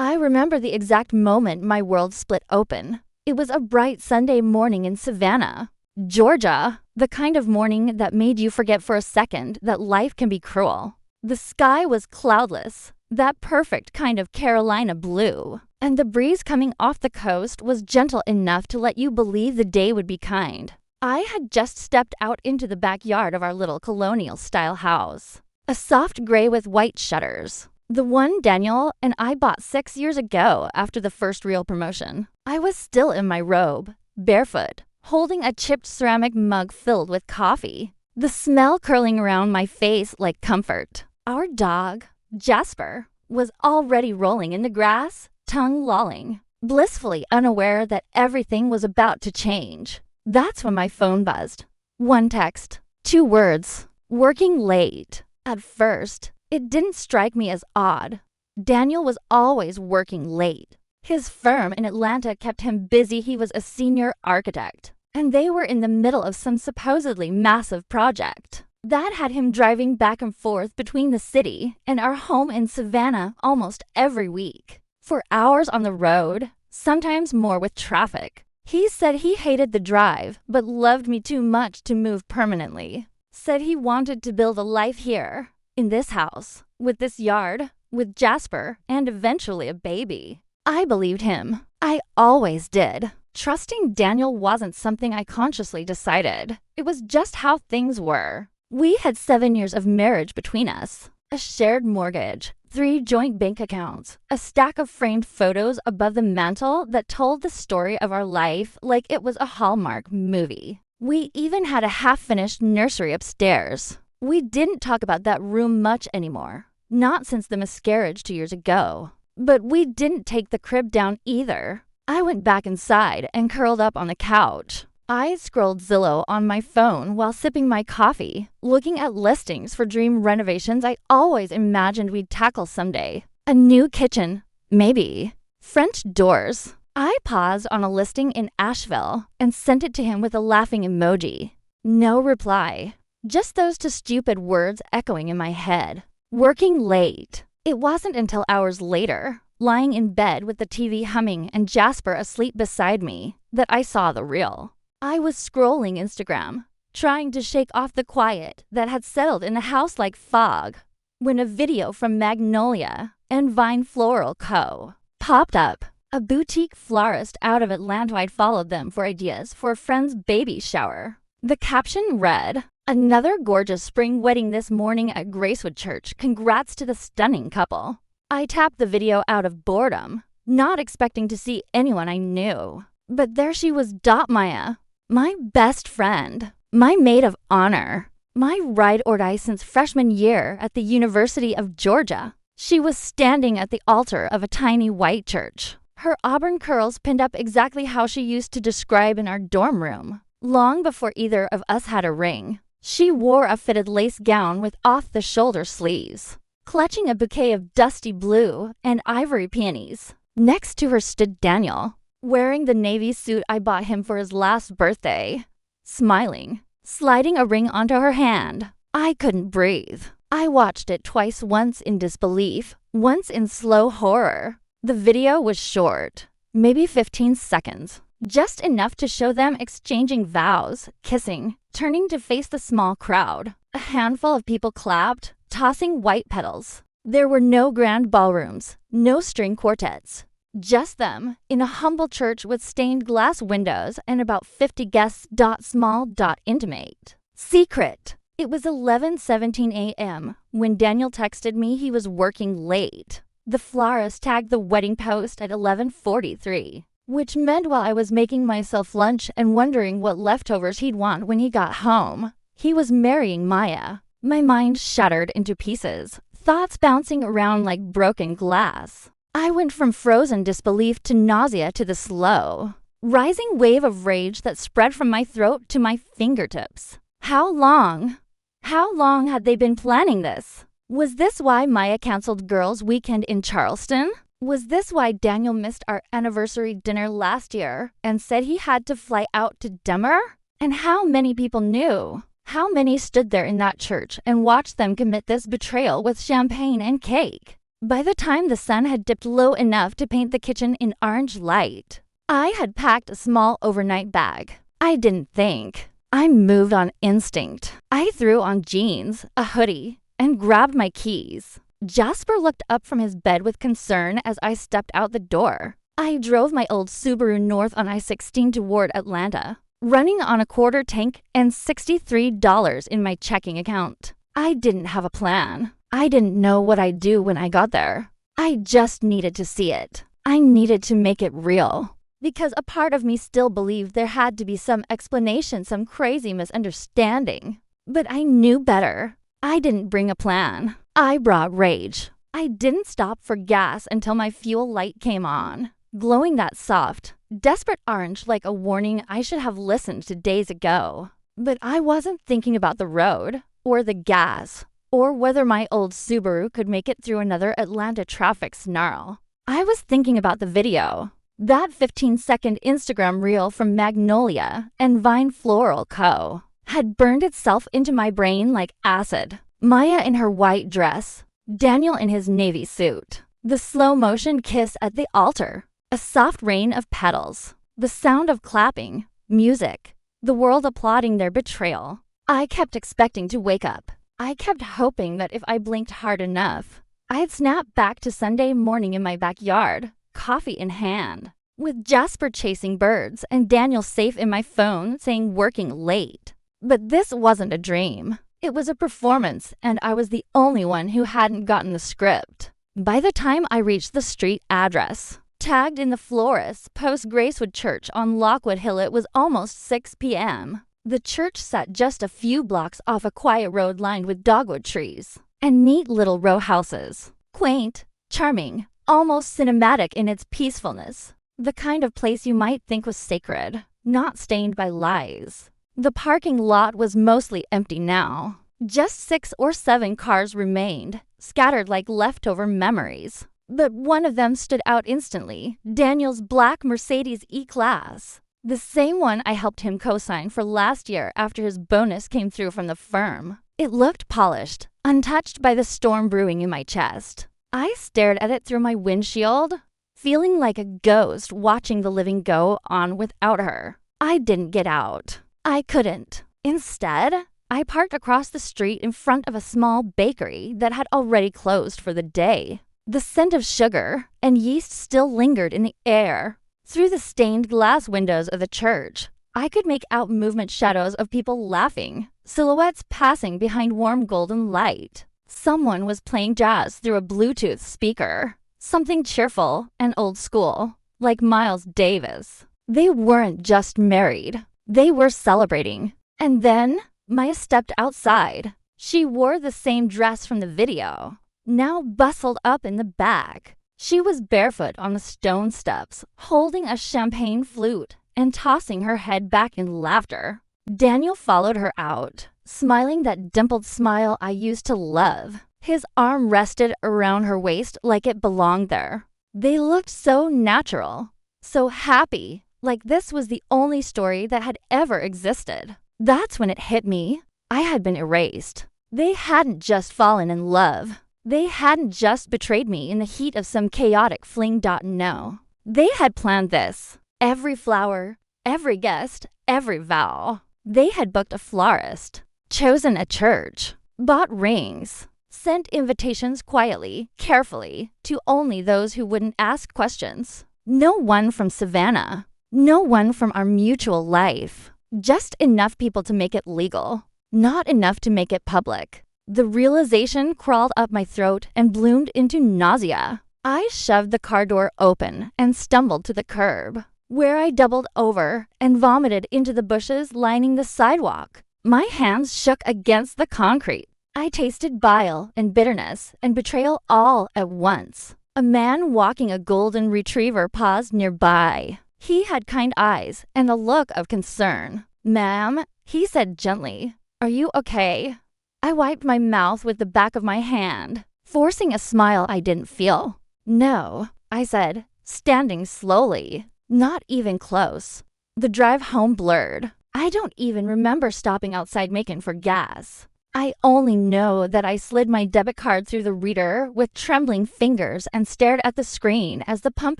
I remember the exact moment my world split open. It was a bright Sunday morning in Savannah, Georgia, the kind of morning that made you forget for a second that life can be cruel. The sky was cloudless, that perfect kind of Carolina blue, and the breeze coming off the coast was gentle enough to let you believe the day would be kind. I had just stepped out into the backyard of our little colonial-style house, a soft gray with white shutters. The one Daniel and I bought 6 years ago after the first real promotion. I was still in my robe, barefoot, holding a chipped ceramic mug filled with coffee, the smell curling around my face like comfort. Our dog, Jasper, was already rolling in the grass, tongue lolling, blissfully unaware that everything was about to change. That's when my phone buzzed. One text, 2 words, working late. At first, it didn't strike me as odd. Daniel was always working late. His firm in Atlanta kept him busy. He was a senior architect, and they were in the middle of some supposedly massive project that had him driving back and forth between the city and our home in Savannah almost every week, for hours on the road, sometimes more with traffic. He said he hated the drive, but loved me too much to move permanently. Said he wanted to build a life here, in this house, with this yard, with Jasper, and eventually a baby. I believed him. I always did. Trusting Daniel wasn't something I consciously decided. It was just how things were. We had 7 years of marriage between us, a shared mortgage, 3 joint bank accounts, a stack of framed photos above the mantel that told the story of our life like it was a Hallmark movie. We even had a half-finished nursery upstairs. We didn't talk about that room much anymore, not since the miscarriage 2 years ago. But we didn't take the crib down either. I went back inside and curled up on the couch. I scrolled Zillow on my phone while sipping my coffee, looking at listings for dream renovations I always imagined we'd tackle someday. A new kitchen, maybe. French doors. I paused on a listing in Asheville and sent it to him with a laughing emoji. No reply. Just those 2 stupid words echoing in my head. Working late. It wasn't until hours later, lying in bed with the TV humming and Jasper asleep beside me, that I saw the real. I was scrolling Instagram, trying to shake off the quiet that had settled in the house like fog, when a video from Magnolia and Vine Floral Co. popped up. A boutique florist out of Atlanta. I'd followed them for ideas for a friend's baby shower. The caption read, "Another gorgeous spring wedding this morning at Gracewood Church. Congrats to the stunning couple." I tapped the video out of boredom, not expecting to see anyone I knew. But there she was, Maya, my best friend, my maid of honor, my ride or die since freshman year at the University of Georgia. She was standing at the altar of a tiny white church, her auburn curls pinned up exactly how she used to describe in our dorm room, long before either of us had a ring. She wore a fitted lace gown with off-the-shoulder sleeves, clutching a bouquet of dusty blue and ivory peonies. Next to her stood Daniel, wearing the navy suit I bought him for his last birthday, smiling, sliding a ring onto her hand. I couldn't breathe. I watched it twice, once in disbelief, once in slow horror. The video was short, maybe 15 seconds. Just enough to show them exchanging vows, kissing, turning to face the small crowd. A handful of people clapped, tossing white petals. There were no grand ballrooms, no string quartets. Just them, in a humble church with stained glass windows and about 50 guests. Small. Intimate. Secret. It was 11:17 a.m. when Daniel texted me he was working late. The florist tagged the wedding post at 11:43. Which meant while I was making myself lunch and wondering what leftovers he'd want when he got home, he was marrying Maya. My mind shattered into pieces, thoughts bouncing around like broken glass. I went from frozen disbelief to nausea to the slow, rising wave of rage that spread from my throat to my fingertips. How long had they been planning this? Was this why Maya canceled girls' weekend in Charleston? Was this why Daniel missed our anniversary dinner last year and said he had to fly out to Denver? And how many people knew? How many stood there in that church and watched them commit this betrayal with champagne and cake? By the time the sun had dipped low enough to paint the kitchen in orange light, I had packed a small overnight bag. I didn't think. I moved on instinct. I threw on jeans, a hoodie, and grabbed my keys. Jasper looked up from his bed with concern as I stepped out the door. I drove my old Subaru north on I-16 toward Atlanta, running on a quarter tank and $63 in my checking account. I didn't have a plan. I didn't know what I'd do when I got there. I just needed to see it. I needed to make it real. Because a part of me still believed there had to be some explanation, some crazy misunderstanding. But I knew better. I didn't bring a plan. I brought rage. I didn't stop for gas until my fuel light came on, glowing that soft, desperate orange like a warning I should have listened to days ago. But I wasn't thinking about the road, or the gas, or whether my old Subaru could make it through another Atlanta traffic snarl. I was thinking about the video. That 15-second Instagram reel from Magnolia and Vine Floral Co. had burned itself into my brain like acid. Maya in her white dress, Daniel in his navy suit, the slow-motion kiss at the altar, a soft rain of petals, the sound of clapping, music, the world applauding their betrayal. I kept expecting to wake up. I kept hoping that if I blinked hard enough, I'd snap back to Sunday morning in my backyard, coffee in hand, with Jasper chasing birds and Daniel safe in my phone saying working late. But this wasn't a dream. It was a performance, and I was the only one who hadn't gotten the script. By the time I reached the street address, tagged in the florist post Gracewood Church on Lockwood Hill, it was almost 6 p.m. The church sat just a few blocks off a quiet road lined with dogwood trees and neat little row houses. Quaint, charming, almost cinematic in its peacefulness. The kind of place you might think was sacred, not stained by lies. The parking lot was mostly empty now. Just 6 or 7 cars remained, scattered like leftover memories. But one of them stood out instantly, Daniel's black Mercedes E-Class. The same one I helped him co-sign for last year after his bonus came through from the firm. It looked polished, untouched by the storm brewing in my chest. I stared at it through my windshield, feeling like a ghost watching the living go on without her. I didn't get out. I couldn't. Instead, I parked across the street in front of a small bakery that had already closed for the day. The scent of sugar and yeast still lingered in the air. Through the stained glass windows of the church, I could make out movement shadows of people laughing, silhouettes passing behind warm golden light. Someone was playing jazz through a Bluetooth speaker, something cheerful and old school, like Miles Davis. They weren't just married. They were celebrating. And then Maya stepped outside. She wore the same dress from the video, now bustled up in the back. She was barefoot on the stone steps, holding a champagne flute and tossing her head back in laughter. Daniel followed her out, smiling that dimpled smile I used to love. His arm rested around her waist like it belonged there. They looked so natural, so happy, like this was the only story that had ever existed. That's when it hit me. I had been erased. They hadn't just fallen in love. They hadn't just betrayed me in the heat of some chaotic fling. No. They had planned this. Every flower, every guest, every vow. They had booked a florist, chosen a church, bought rings, sent invitations quietly, carefully, to only those who wouldn't ask questions. No one from Savannah. No one from our mutual life. Just enough people to make it legal. Not enough to make it public. The realization crawled up my throat and bloomed into nausea. I shoved the car door open and stumbled to the curb, where I doubled over and vomited into the bushes lining the sidewalk. My hands shook against the concrete. I tasted bile and bitterness and betrayal all at once. A man walking a golden retriever paused nearby. He had kind eyes and a look of concern. "Ma'am," he said gently, "are you okay?" I wiped my mouth with the back of my hand, forcing a smile I didn't feel. "No," I said, standing slowly, not even close. The drive home blurred. I don't even remember stopping outside Macon for gas. I only know that I slid my debit card through the reader with trembling fingers and stared at the screen as the pump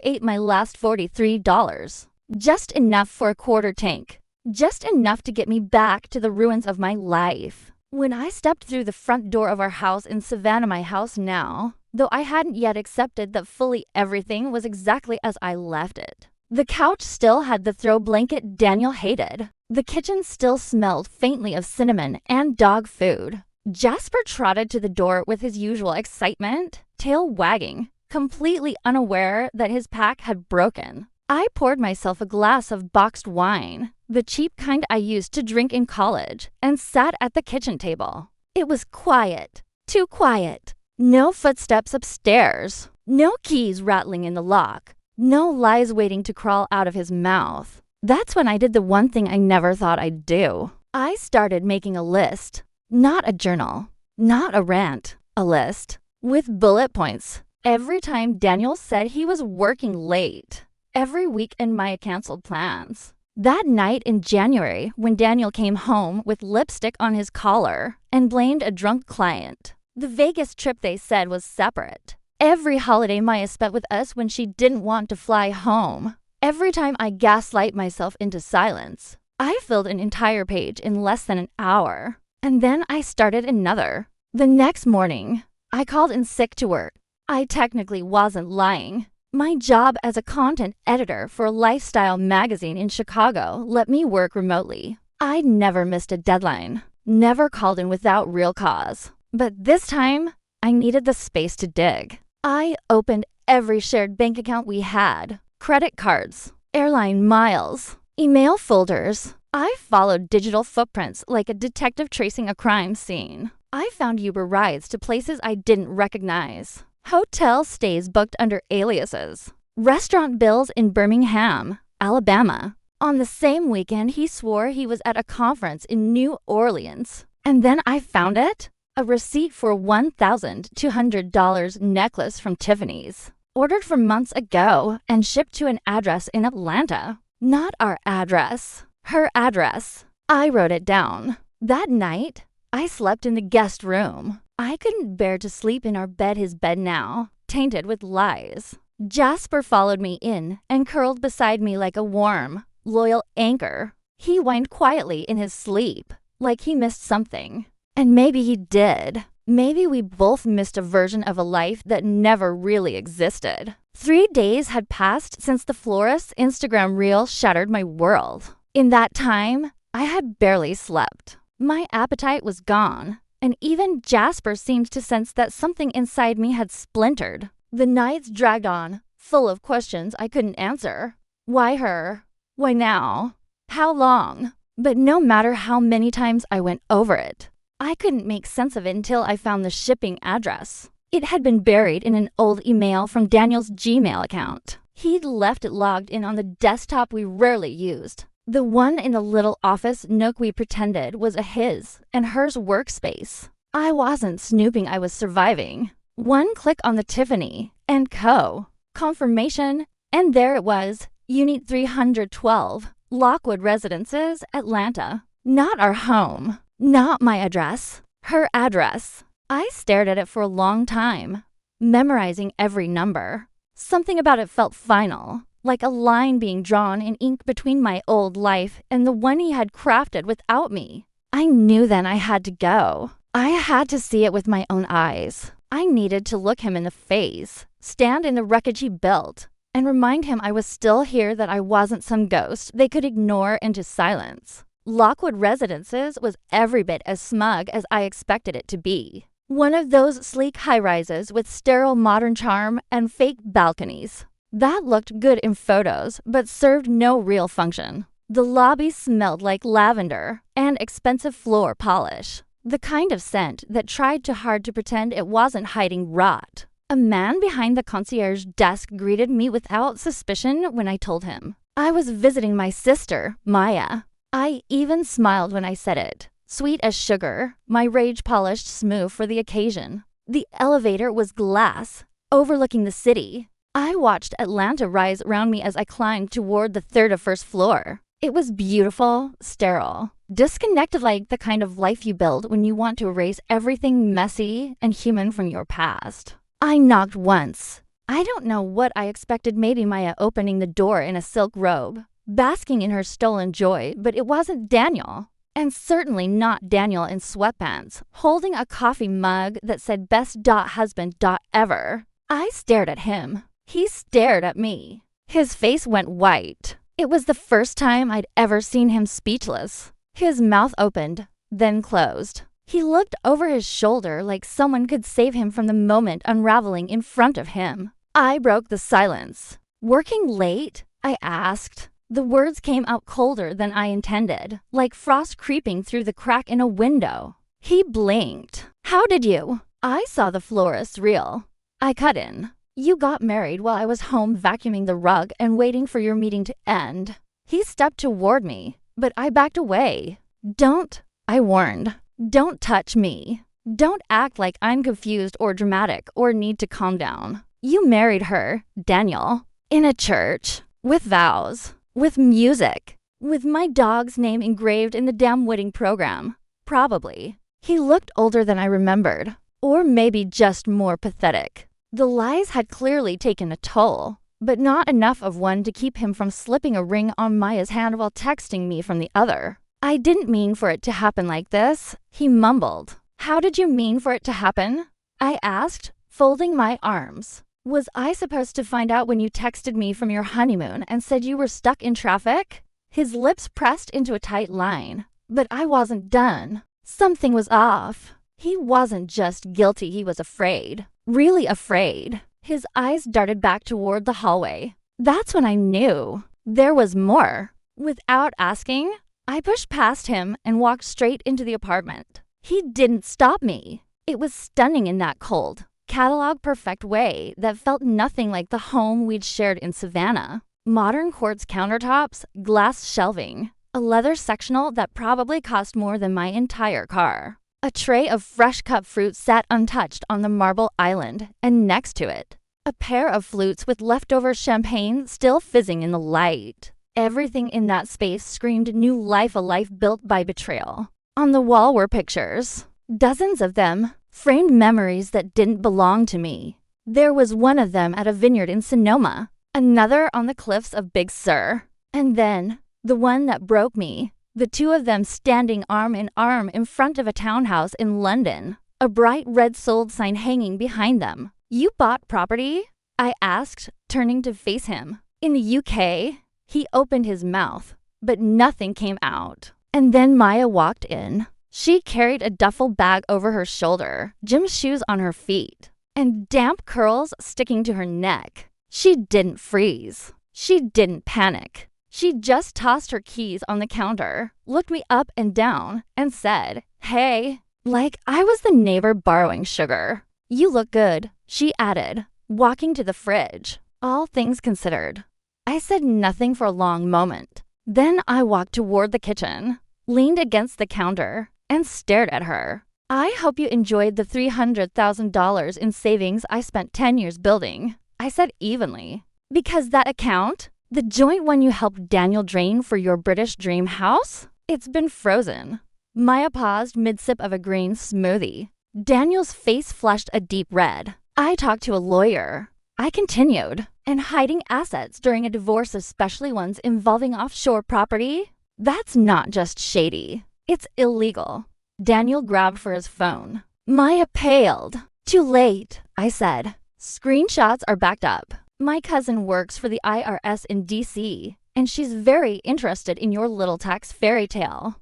ate my last $43. Just enough for a quarter tank. Just enough to get me back to the ruins of my life. When I stepped through the front door of our house in Savannah, my house now, though I hadn't yet accepted that fully everything was exactly as I left it. The couch still had the throw blanket Daniel hated. The kitchen still smelled faintly of cinnamon and dog food. Jasper trotted to the door with his usual excitement, tail wagging, completely unaware that his pack had broken. I poured myself a glass of boxed wine, the cheap kind I used to drink in college, and sat at the kitchen table. It was quiet, too quiet. No footsteps upstairs, no keys rattling in the lock, no lies waiting to crawl out of his mouth. That's when I did the one thing I never thought I'd do. I started making a list. Not a journal, not a rant, a list. With bullet points. Every time Daniel said he was working late. Every weekend Maya canceled plans. That night in January when Daniel came home with lipstick on his collar and blamed a drunk client. The Vegas trip they said was separate. Every holiday Maya spent with us when she didn't want to fly home. Every time I gaslight myself into silence. I filled an entire page in less than an hour. And then I started another. The next morning, I called in sick to work. I technically wasn't lying. My job as a content editor for a lifestyle magazine in Chicago let me work remotely. I'd never missed a deadline. Never called in without real cause. But this time, I needed the space to dig. I opened every shared bank account we had. Credit cards, airline miles, email folders. I followed digital footprints like a detective tracing a crime scene. I found Uber rides to places I didn't recognize. Hotel stays booked under aliases. Restaurant bills in Birmingham, Alabama. On the same weekend, he swore he was at a conference in New Orleans. And then I found it. A receipt for a $1,200 necklace from Tiffany's. Ordered from months ago and shipped to an address in Atlanta. Not our address. Her address. I wrote it down. That night, I slept in the guest room. I couldn't bear to sleep in our bed, his bed now, tainted with lies. Jasper followed me in and curled beside me like a warm, loyal anchor. He whined quietly in his sleep, like he missed something. And maybe he did. Maybe we both missed a version of a life that never really existed. 3 days had passed since the florist's Instagram reel shattered my world. In that time, I had barely slept. My appetite was gone, and even Jasper seemed to sense that something inside me had splintered. The nights dragged on, full of questions I couldn't answer. Why her? Why now? How long? But no matter how many times I went over it, I couldn't make sense of it until I found the shipping address. It had been buried in an old email from Daniel's Gmail account. He'd left it logged in on the desktop we rarely used. The one in the little office nook we pretended was a his and hers workspace. I wasn't snooping, I was surviving. One click on the Tiffany & Co. confirmation, and there it was, Unit 312, Lockwood Residences, Atlanta. Not our home. Not my address. Her address. I stared at it for a long time, memorizing every number. Something about it felt final, like a line being drawn in ink between my old life and the one he had crafted without me. I knew then I had to go. I had to see it with my own eyes. I needed to look him in the face, stand in the wreckage he built, and remind him I was still here, that I wasn't some ghost they could ignore into silence. Lockwood Residences was every bit as smug as I expected it to be. One of those sleek high-rises with sterile modern charm and fake balconies. That looked good in photos, but served no real function. The lobby smelled like lavender and expensive floor polish. The kind of scent that tried too hard to pretend it wasn't hiding rot. A man behind the concierge desk greeted me without suspicion when I told him I was visiting my sister, Maya. I even smiled when I said it, sweet as sugar, my rage polished smooth for the occasion. The elevator was glass, overlooking the city. I watched Atlanta rise around me as I climbed toward the third of first floor. It was beautiful, sterile, disconnected, like the kind of life you build when you want to erase everything messy and human from your past. I knocked once. I don't know what I expected, maybe Maya opening the door in a silk robe, basking in her stolen joy, but it wasn't Daniel. And certainly not Daniel in sweatpants, holding a coffee mug that said best.husband.ever. I stared at him. He stared at me. His face went white. It was the first time I'd ever seen him speechless. His mouth opened, then closed. He looked over his shoulder like someone could save him from the moment unraveling in front of him. I broke the silence. "Working late?" I asked. The words came out colder than I intended, like frost creeping through the crack in a window. He blinked. "How did you?" "I saw the florist's reel." I cut in. "You got married while I was home vacuuming the rug and waiting for your meeting to end." He stepped toward me, but I backed away. "Don't," I warned. "Don't touch me. Don't act like I'm confused or dramatic or need to calm down. You married her, Daniel, in a church, with vows, with music, with my dog's name engraved in the damn wedding program. Probably." He looked older than I remembered, or maybe just more pathetic. The lies had clearly taken a toll, but not enough of one to keep him from slipping a ring on Maya's hand while texting me from the other. "I didn't mean for it to happen like this," he mumbled. "How did you mean for it to happen?" I asked, folding my arms. "Was I supposed to find out when you texted me from your honeymoon and said you were stuck in traffic?" His lips pressed into a tight line, but I wasn't done. Something was off. He wasn't just guilty, he was afraid. Really afraid. His eyes darted back toward the hallway. That's when I knew there was more. Without asking, I pushed past him and walked straight into the apartment. He didn't stop me. It was stunning in that cold, catalog-perfect way that felt nothing like the home we'd shared in Savannah. Modern quartz countertops, glass shelving, a leather sectional that probably cost more than my entire car. A tray of fresh-cut fruit sat untouched on the marble island, and next to it, a pair of flutes with leftover champagne still fizzing in the light. Everything in that space screamed new life, a life built by betrayal. On the wall were pictures, dozens of them, framed memories that didn't belong to me. There was one of them at a vineyard in Sonoma, another on the cliffs of Big Sur, and then the one that broke me. The two of them standing arm in arm in front of a townhouse in London, a bright red sold sign hanging behind them. "You bought property?" I asked, turning to face him. "In the UK?" He opened his mouth, but nothing came out. And then Maya walked in. She carried a duffel bag over her shoulder, gym shoes on her feet, and damp curls sticking to her neck. She didn't freeze. She didn't panic. She just tossed her keys on the counter, looked me up and down, and said, "Hey," like I was the neighbor borrowing sugar. "You look good," she added, walking to the fridge. All things considered. I said nothing for a long moment. Then I walked toward the kitchen, leaned against the counter, and stared at her. "I hope you enjoyed the $300,000 in savings I spent 10 years building," I said evenly. "Because that account, the joint one you helped Daniel drain for your British dream house, it's been frozen." Maya paused mid-sip of a green smoothie. Daniel's face flushed a deep red. "I talked to a lawyer," I continued, "and hiding assets during a divorce, especially ones involving offshore property, that's not just shady. It's illegal." Daniel grabbed for his phone. Maya paled. "Too late," I said. "Screenshots are backed up. My cousin works for the IRS in DC, and she's very interested in your little tax fairy tale."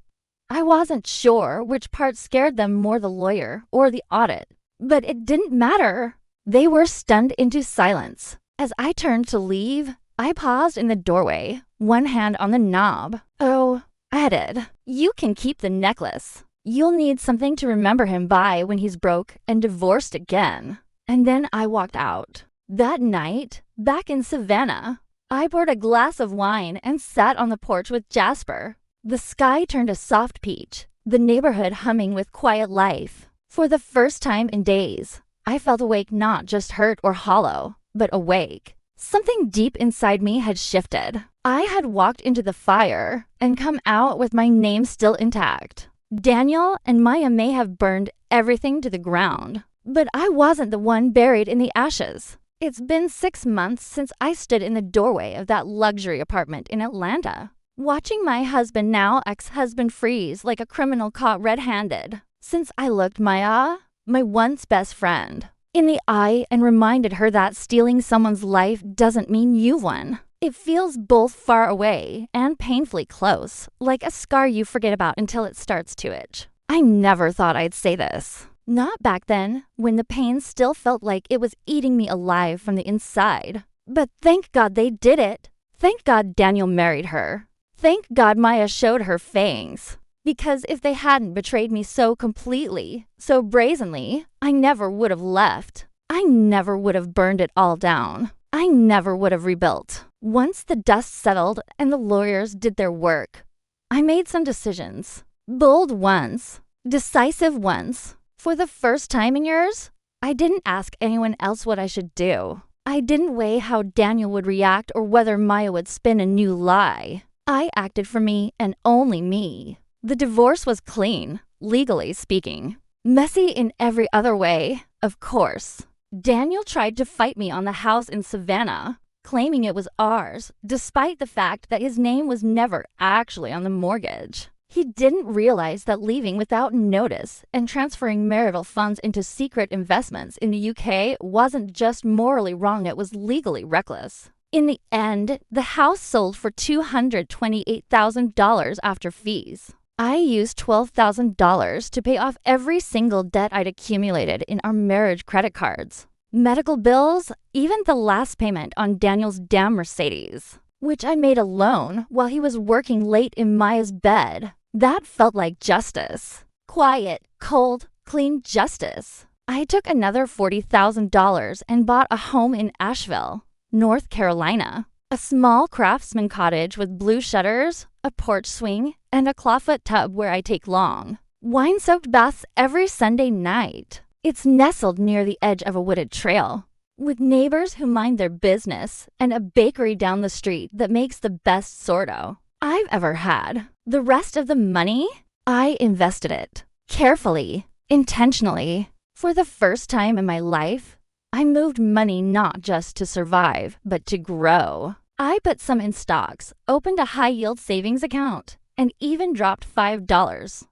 I wasn't sure which part scared them more, the lawyer or the audit, but it didn't matter. They were stunned into silence. As I turned to leave, I paused in the doorway, one hand on the knob. "Oh," I added, "you can keep the necklace. You'll need something to remember him by when he's broke and divorced again." And then I walked out. That night, back in Savannah, I poured a glass of wine and sat on the porch with Jasper. The sky turned a soft peach, the neighborhood humming with quiet life. For the first time in days, I felt awake, not just hurt or hollow, but awake. Something deep inside me had shifted. I had walked into the fire and come out with my name still intact. Daniel and Maya may have burned everything to the ground, but I wasn't the one buried in the ashes. It's been 6 months since I stood in the doorway of that luxury apartment in Atlanta, watching my husband, now ex-husband, freeze like a criminal caught red-handed. Since I looked Maya, my once best friend, in the eye and reminded her that stealing someone's life doesn't mean you won. It feels both far away and painfully close, like a scar you forget about until it starts to itch. I never thought I'd say this. Not back then, when the pain still felt like it was eating me alive from the inside. But thank God they did it. Thank God Daniel married her. Thank God Maya showed her fangs. Because if they hadn't betrayed me so completely, so brazenly, I never would have left. I never would have burned it all down. I never would have rebuilt. Once the dust settled and the lawyers did their work, I made some decisions. Bold ones. Decisive ones. For the first time in years, I didn't ask anyone else what I should do. I didn't weigh how Daniel would react or whether Maya would spin a new lie. I acted for me and only me. The divorce was clean, legally speaking. Messy in every other way, of course. Daniel tried to fight me on the house in Savannah, claiming it was ours, despite the fact that his name was never actually on the mortgage. He didn't realize that leaving without notice and transferring marital funds into secret investments in the UK wasn't just morally wrong, it was legally reckless. In the end, the house sold for $228,000 after fees. I used $12,000 to pay off every single debt I'd accumulated in our marriage credit cards, medical bills, even the last payment on Daniel's damn Mercedes, which I made alone while he was working late in Maya's bed. That felt like justice. Quiet, cold, clean justice. I took another $40,000 and bought a home in Asheville, North Carolina. A small craftsman cottage with blue shutters, a porch swing, and a clawfoot tub where I take long, wine-soaked baths every Sunday night. It's nestled near the edge of a wooded trail, with neighbors who mind their business and a bakery down the street that makes the best sourdough I've ever had. The rest of the money, I invested it. Carefully, intentionally. For the first time in my life, I moved money not just to survive, but to grow. I put some in stocks, opened a high-yield savings account, and even dropped $5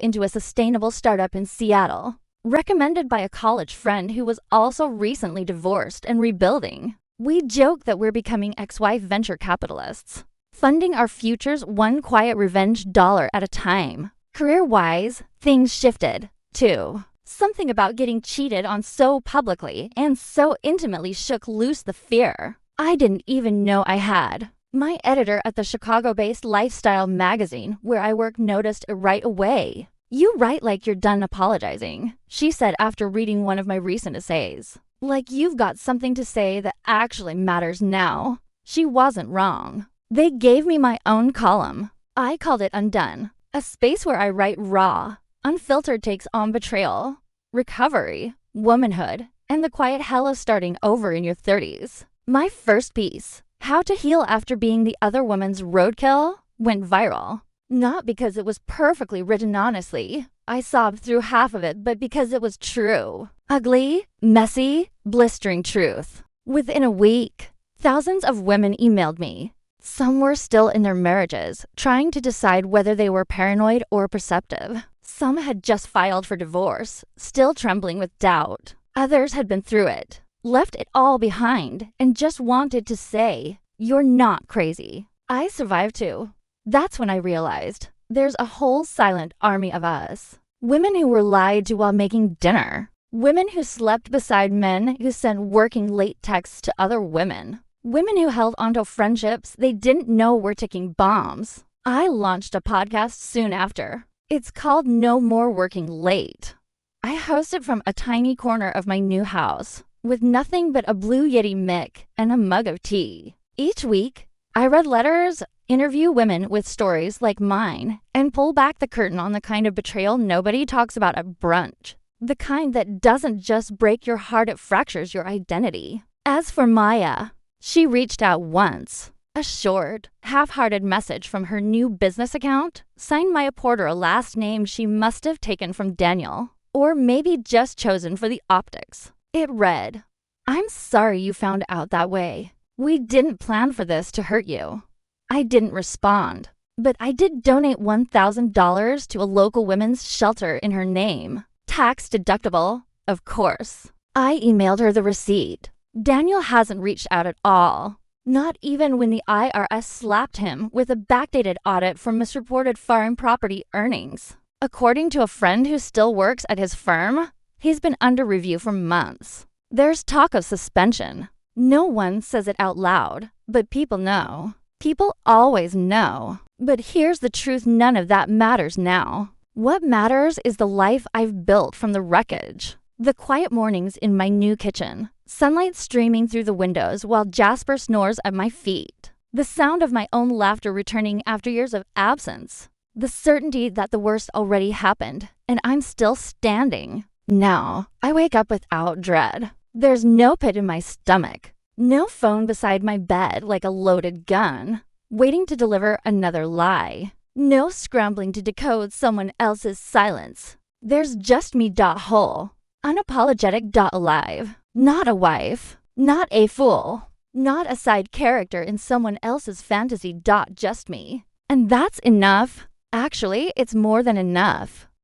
into a sustainable startup in Seattle, recommended by a college friend who was also recently divorced and rebuilding. We joke that we're becoming ex-wife venture capitalists, funding our futures one quiet revenge dollar at a time. Career-wise, things shifted, too. Something about getting cheated on so publicly and so intimately shook loose the fear I didn't even know I had. My editor at the Chicago-based lifestyle magazine where I work noticed it right away. "You write like you're done apologizing," she said after reading one of my recent essays. "Like you've got something to say that actually matters now." She wasn't wrong. They gave me my own column. I called it Undone, a space where I write raw, unfiltered takes on betrayal, recovery, womanhood, and the quiet hell of starting over in your 30s. My first piece, How to Heal After Being the Other Woman's Roadkill, went viral. Not because it was perfectly written honestly. I sobbed through half of it, but because it was true. Ugly, messy, blistering truth. Within a week, thousands of women emailed me. Some were still in their marriages, trying to decide whether they were paranoid or perceptive. Some had just filed for divorce, still trembling with doubt. Others had been through it, left it all behind, and just wanted to say, "You're not crazy." I survived too. That's when I realized there's a whole silent army of us. Women who were lied to while making dinner. Women who slept beside men who sent working late texts to other women. Women who held onto friendships they didn't know were ticking bombs. I launched a podcast soon after. It's called No More Working Late. I host it from a tiny corner of my new house, with nothing but a blue Yeti mic and a mug of tea. Each week, I read letters, interview women with stories like mine, and pull back the curtain on the kind of betrayal nobody talks about at brunch. The kind that doesn't just break your heart, it fractures your identity. As for Maya, She reached out once. A short, half-hearted message from her new business account, signed by a porter, a last name she must have taken from Daniel, or maybe just chosen for the optics. It read, "I'm sorry you found out that way. We didn't plan for this to hurt you." I didn't respond, but I did donate $1,000 to a local women's shelter in her name. Tax deductible, of course. I emailed her the receipt. Daniel hasn't reached out at all. Not even when the IRS slapped him with a backdated audit for misreported foreign property earnings. According to a friend who still works at his firm, he's been under review for months. There's talk of suspension. No one says it out loud, but people know. People always know. But here's the truth, none of that matters now. What matters is the life I've built from the wreckage. The quiet mornings in my new kitchen, sunlight streaming through the windows while Jasper snores at my feet. The sound of my own laughter returning after years of absence. The certainty that the worst already happened, and I'm still standing. Now, I wake up without dread. There's no pit in my stomach. No phone beside my bed like a loaded gun, waiting to deliver another lie. No scrambling to decode someone else's silence. There's just me whole. Unapologetic alive. Not a wife. Not a fool. Not a side character in someone else's fantasy. Just me. And that's enough. Actually, it's more than enough.